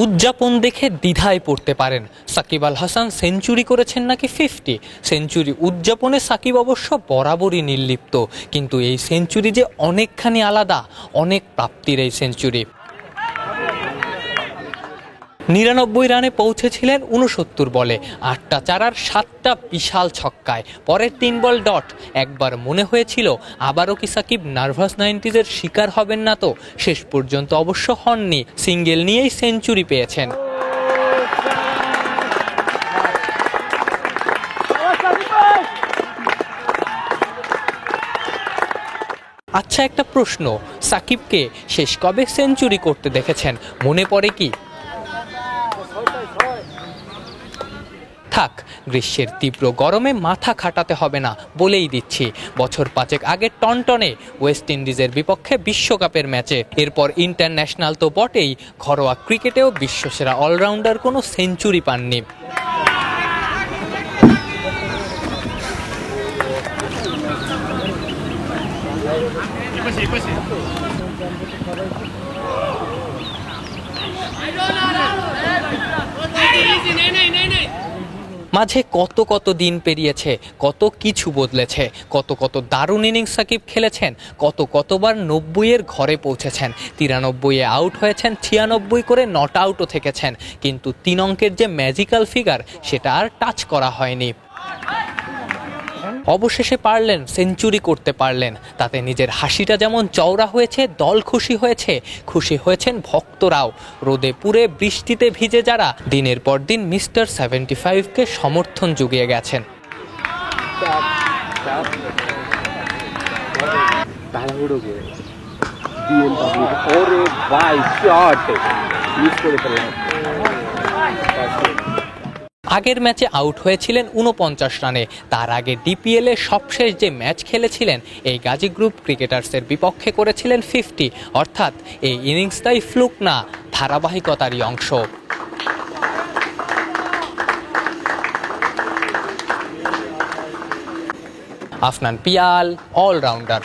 উদযাপন দেখে দ্বিধায় পড়তে পারেন, সাকিব আল হাসান সেঞ্চুরি করেছেন নাকি 50। সেঞ্চুরি উদযাপনে সাকিব অবশ্য বরাবরই নির্লিপ্ত, কিন্তু এই সেঞ্চুরি যে অনেকখানি আলাদা, অনেক প্রাপ্তির এই সেঞ্চুরি। 99 রানে পৌঁছেছিলেন 69 বলে, 8টা চার আর 7টা বিশাল ছক্কায়। পরের 3 বল ডট। একবার মনে হয়েছিল আবারও কি সাকিব নার্ভাস 90s-এর শিকার হবেন না তো, শেষ পর্যন্ত অবশ্য হননি, সিঙ্গেল নিয়েই সেঞ্চুরি পেয়েছেন। আচ্ছা, একটা প্রশ্ন, সাকিবকে শেষ কবে সেঞ্চুরি করতে দেখেছেন, মনে পড়ে কি? থাক, গ্রীষ্মের তীব্র গরমে মাথা খাটাতে হবে না, বলেই দিচ্ছি। বছর 5 আগে টনটনে ওয়েস্ট ইন্ডিজের বিপক্ষে বিশ্বকাপের ম্যাচে, এরপর ইন্টারন্যাশনাল তো বটেই, ঘরোয়া ক্রিকেটেও বিশ্বসেরা অলরাউন্ডার কোনো সেঞ্চুরি পাননি। মাঝে কত কত দিন পেরিয়েছে, কত কিছু বদলেছে, কত কত দারুণ ইনিংস সাকিব খেলেছেন, কতবার 90-এর ঘরে পৌঁছেছেন, 93-এ আউট হয়েছেন, 96 করে নট আউটও থেকেছেন, কিন্তু 3 অঙ্কের যে ম্যাজিক্যাল ফিগার, সেটা আর টাচ করা হয়নি। অবশেষে পারলেন, সেঞ্চুরি করতে পারলেন। তাতে নিজের হাসিটা যেমন চওড়া হয়েছে, দল খুশি হয়েছে, খুশি হয়েছেন ভক্তরাও। রোদে পুড়ে বৃষ্টিতে ভিজে যারা দিনের পর দিন মিস্টার 75-কে সমর্থন জুগিয়ে গেছেন। আগের ম্যাচে আউট হয়েছিলেন 49 রানে। তার আগে ডিপিএল-এ সবশেষ যে ম্যাচ খেলেছিলেন, এই গাজী গ্রুপ ক্রিকেটার্সের বিপক্ষে করেছিলেন 50। অর্থাৎ এই ইনিংসটাই ফ্লুক না, ধারাবাহিকতারই অংশ। আফনান পিয়াল, অলরাউন্ডার।